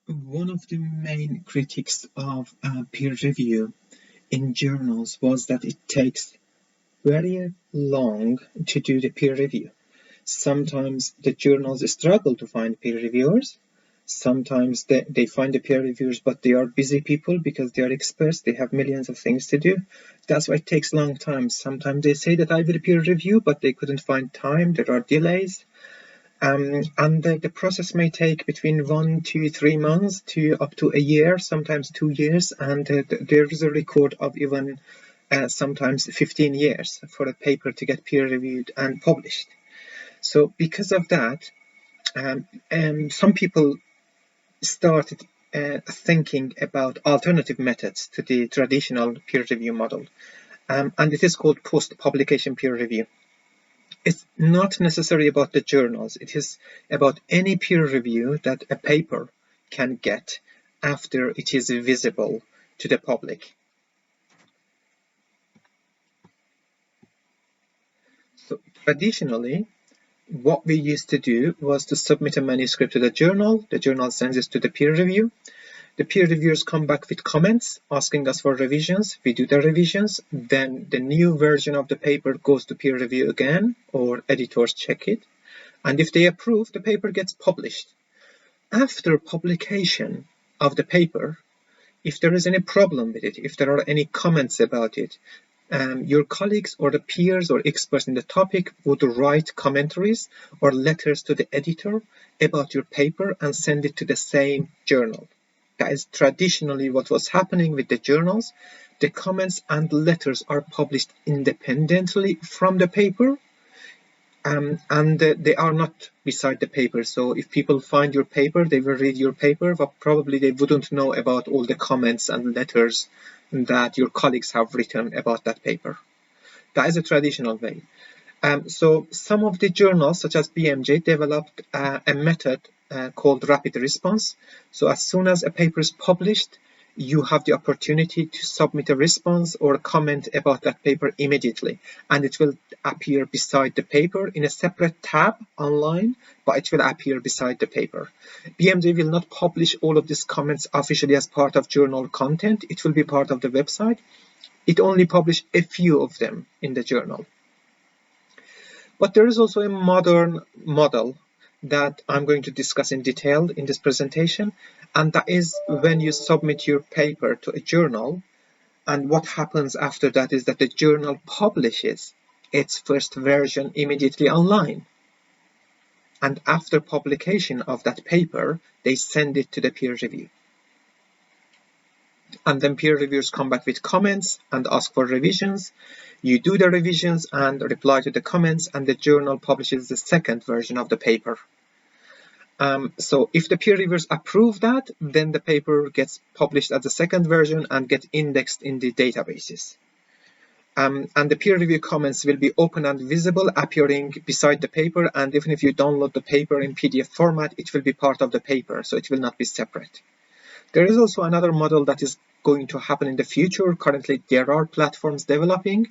One of the main critiques of peer review in journals was that it takes very long to do the peer review. Sometimes the journals struggle to find peer reviewers. Sometimes they find the peer reviewers, but they are busy people because they are experts. They have millions of things to do. That's why it takes a long time. Sometimes they say that I will peer review, but they couldn't find time. There are delays. And the process may take between 1 to 3 months to up to a year, sometimes 2 years. And there is a record of even sometimes 15 years for a paper to get peer reviewed and published. So because of that, some people started thinking about alternative methods to the traditional peer review model. And it is called post-publication peer review. It's not necessarily about the journals. It is about any peer review that a paper can get after it is visible to the public. So traditionally, what we used to do was to submit a manuscript to the journal sends it to the peer review. The peer reviewers come back with comments asking us for revisions. We do the revisions, then the new version of the paper goes to peer review again, or editors check it. And if they approve, the paper gets published. After publication of the paper, if there is any problem with it, if there are any comments about it, your colleagues or the peers or experts in the topic would write commentaries or letters to the editor about your paper and send it to the same journal. That is traditionally what was happening with the journals. The comments and letters are published independently from the paper, and they are not beside the paper. So if people find your paper, they will read your paper, but probably they wouldn't know about all the comments and letters that your colleagues have written about that paper. That is a traditional way. So some of the journals, such as BMJ, developed a method called rapid response. So as soon as a paper is published, you have the opportunity to submit a response or a comment about that paper immediately, and it will appear beside the paper in a separate tab online, but it will appear beside the paper. BMJ will not publish all of these comments officially as part of journal content. It will be part of the website. It only published a few of them in the journal. But there is also a modern model that I'm going to discuss in detail in this presentation, and that is when you submit your paper to a journal, and what happens after that is that the journal publishes its first version immediately online. And after publication of that paper, they send it to the peer review. And then peer reviewers come back with comments and ask for revisions. You do the revisions and reply to the comments, and the journal publishes the second version of the paper. So if the peer reviewers approve that, then the paper gets published as the second version and gets indexed in the databases. And the peer review comments will be open and visible, appearing beside the paper, and even if you download the paper in PDF format, it will be part of the paper, so it will not be separate. There is also another model that is going to happen in the future. Currently, there are platforms developing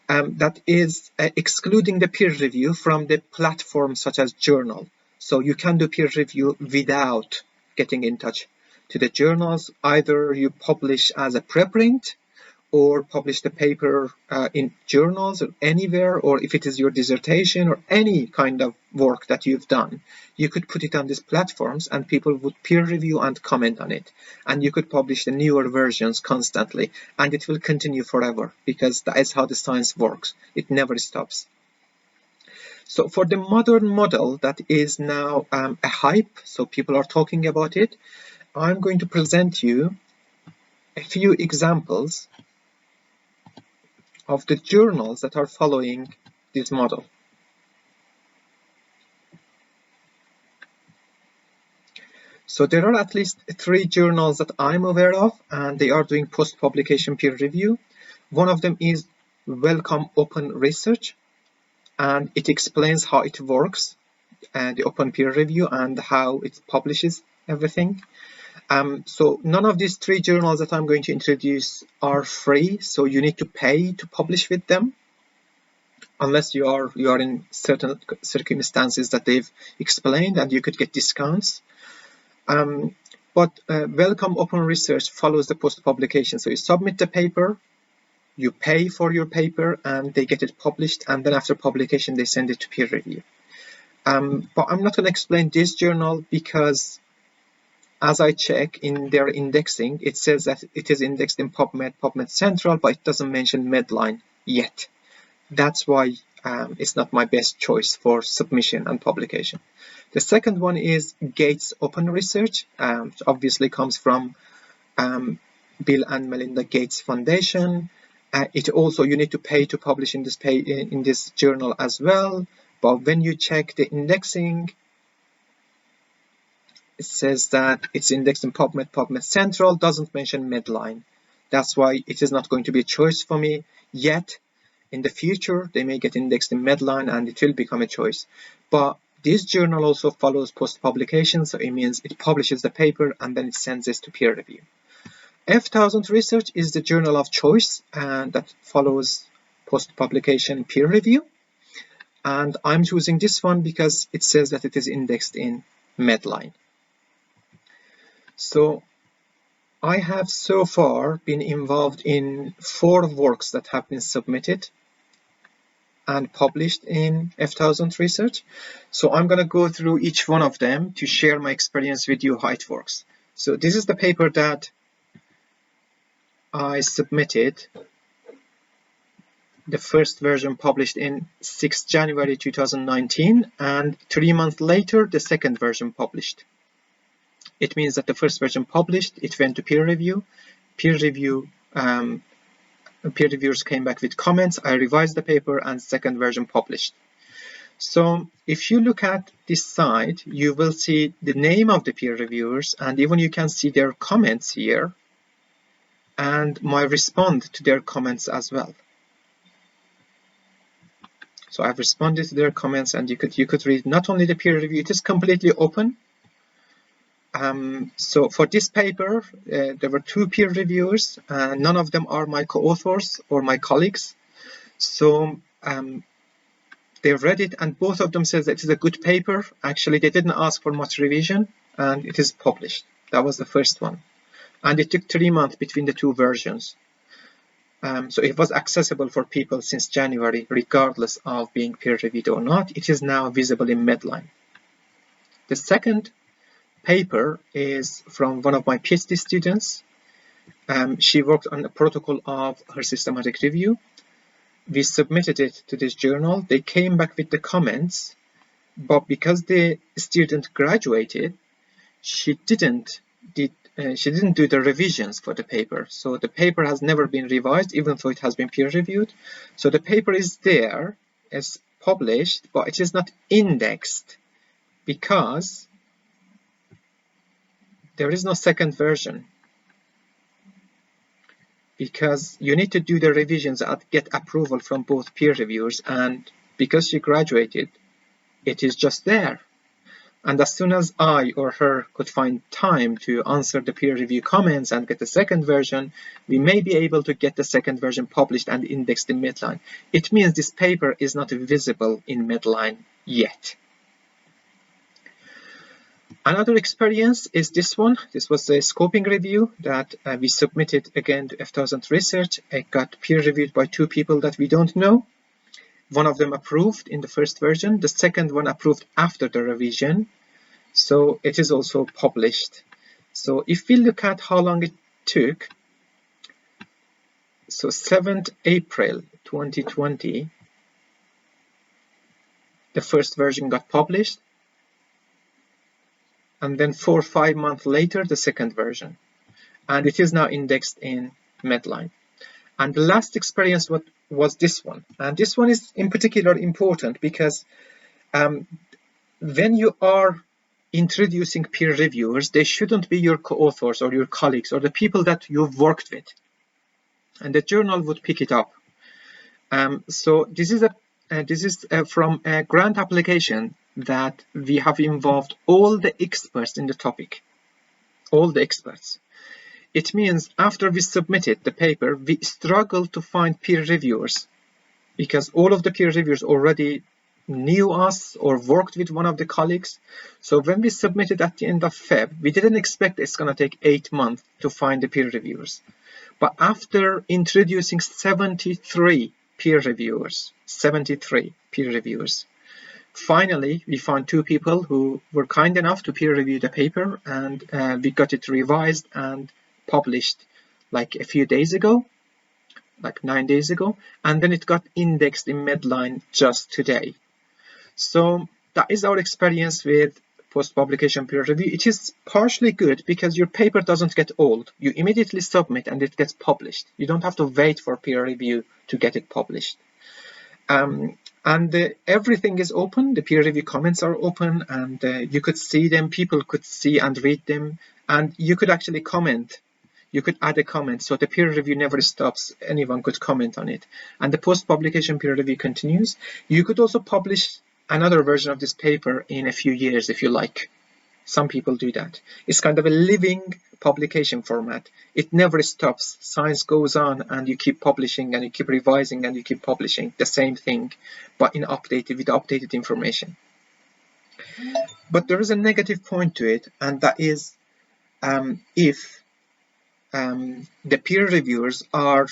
that is excluding the peer review from the platforms such as journal. So you can do peer review without getting in touch to the journals. Either you publish as a preprint or publish the paper in journals or anywhere, or if it is your dissertation or any kind of work that you've done, you could put it on these platforms and people would peer review and comment on it. And you could publish the newer versions constantly, and it will continue forever because that is how the science works. It never stops. So for the modern model that is now a hype, so people are talking about it, I'm going to present you a few examples of the journals that are following this model. So there are at least 3 journals that I'm aware of, and they are doing post-publication peer review. One of them is Welcome Open Research, and it explains how it works, the open peer review, and how it publishes everything. So none of these 3 journals that I'm going to introduce are free, so you need to pay to publish with them, unless you are in certain circumstances that they've explained, and you could get discounts. But Welcome Open Research follows the post-publication. So you submit the paper, you pay for your paper, and they get it published, and then after publication they send it to peer review. But I'm not going to explain this journal because as I check in their indexing, it says that it is indexed in PubMed, PubMed Central, but it doesn't mention Medline yet. That's why it's not my best choice for submission and publication. The second one is Gates Open Research, which obviously comes from Bill and Melinda Gates Foundation. It also, you need to pay to publish in this journal as well. But when you check the indexing, it says that it's indexed in PubMed, PubMed Central, doesn't mention Medline. That's why it is not going to be a choice for me yet. In the future, they may get indexed in Medline and it will become a choice. But this journal also follows post-publication, so it means it publishes the paper and then it sends this to peer review. F1000 Research is the journal of choice and that follows post-publication peer review. And I'm choosing this one because it says that it is indexed in Medline. So I have so far been involved in 4 works that have been submitted and published in F1000 Research. So I'm going to go through each one of them to share my experience with you how it works. So this is the paper that I submitted. The first version published in 6 January 2019, and 3 months later the second version published. It means that the first version published, it went to peer review. Peer reviewers came back with comments. I revised the paper and second version published. So if you look at this side, you will see the name of the peer reviewers, and even you can see their comments here and my response to their comments as well. So I've responded to their comments, and you could read not only the peer review, it is completely open. So for this paper, there were 2 peer reviewers. None of them are my co-authors or my colleagues. So they read it, and both of them said that it is a good paper. Actually, they didn't ask for much revision, and it is published. That was the first one. And it took 3 months between the 2 versions. So it was accessible for people since January, regardless of being peer-reviewed or not. It is now visible in Medline. The second paper is from one of my PhD students. She worked on a protocol of her systematic review. We submitted it to this journal. They came back with the comments, but because the student graduated, she didn't do the revisions for the paper. So the paper has never been revised, even though it has been peer reviewed. So the paper is there, it's published, but it is not indexed because there is no second version. Because you need to do the revisions and get approval from both peer reviewers, and because she graduated, it is just there. And as soon as I or her could find time to answer the peer review comments and get the second version, we may be able to get the second version published and indexed in Medline. It means this paper is not visible in Medline yet. Another experience is this one. This was a scoping review that we submitted again to F1000 Research. It got peer reviewed by 2 people that we don't know. One of them approved in the first version, the second one approved after the revision. So it is also published. So if we look at how long it took, so 7th April 2020, the first version got published. And then 4 or 5 months later, the second version. And it is now indexed in Medline. And the last experience was this one. And this one is in particular important because when you are introducing peer reviewers, they shouldn't be your co-authors or your colleagues or the people that you've worked with. And the journal would pick it up. So this is from a grant application that we have involved all the experts in the topic, all the experts. It means after we submitted the paper, we struggled to find peer reviewers because all of the peer reviewers already knew us or worked with one of the colleagues. So when we submitted at the end of Feb, we didn't expect it's going to take 8 months to find the peer reviewers. But after introducing 73 peer reviewers, finally we found 2 people who were kind enough to peer review the paper, and we got it revised and published like a few days ago, like 9 days ago, and then it got indexed in Medline just today. So that is our experience with post-publication peer review. It is partially good because your paper doesn't get old. You immediately submit and it gets published. You don't have to wait for peer review to get it published. Everything is open. The peer review comments are open, and you could see them. People could see and read them, and you could actually comment. You could add a comment, so the peer review never stops. Anyone could comment on it, and the post-publication peer review continues. You could also publish another version of this paper in a few years if you like. Some people do that. It's kind of a living publication format. It never stops. Science goes on, and you keep publishing, and you keep revising, and you keep publishing the same thing, but with updated information. But there is a negative point to it, and that is if the peer reviewers are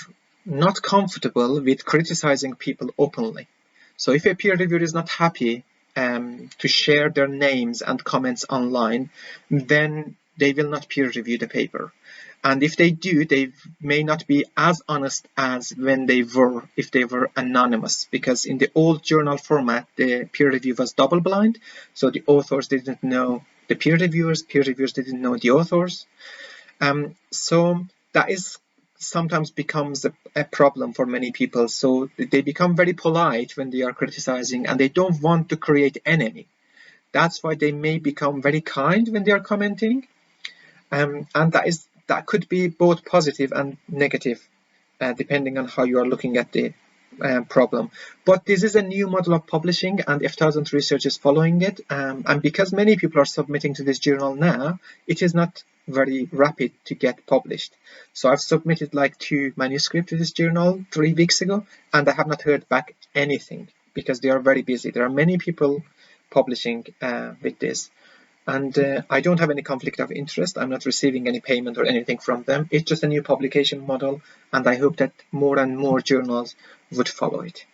not comfortable with criticizing people openly. So if a peer reviewer is not happy to share their names and comments online, then they will not peer review the paper. And if they do, they may not be as honest as when they were, if they were anonymous, because in the old journal format, the peer review was double blind. So the authors didn't know the peer reviewers didn't know the authors. So that is sometimes becomes a problem for many people. So they become very polite when they are criticizing, and they don't want to create enemy. That's why they may become very kind when they are commenting. And that could be both positive and negative, depending on how you are looking at the problem. But this is a new model of publishing, and F1000 Research is following it. And because many people are submitting to this journal now, it is not very rapid to get published. So I've submitted like 2 manuscripts to this journal 3 weeks ago, and I have not heard back anything because they are very busy. There are many people publishing with this. And I don't have any conflict of interest. I'm not receiving any payment or anything from them. It's just a new publication model, and I hope that more and more journals would follow it.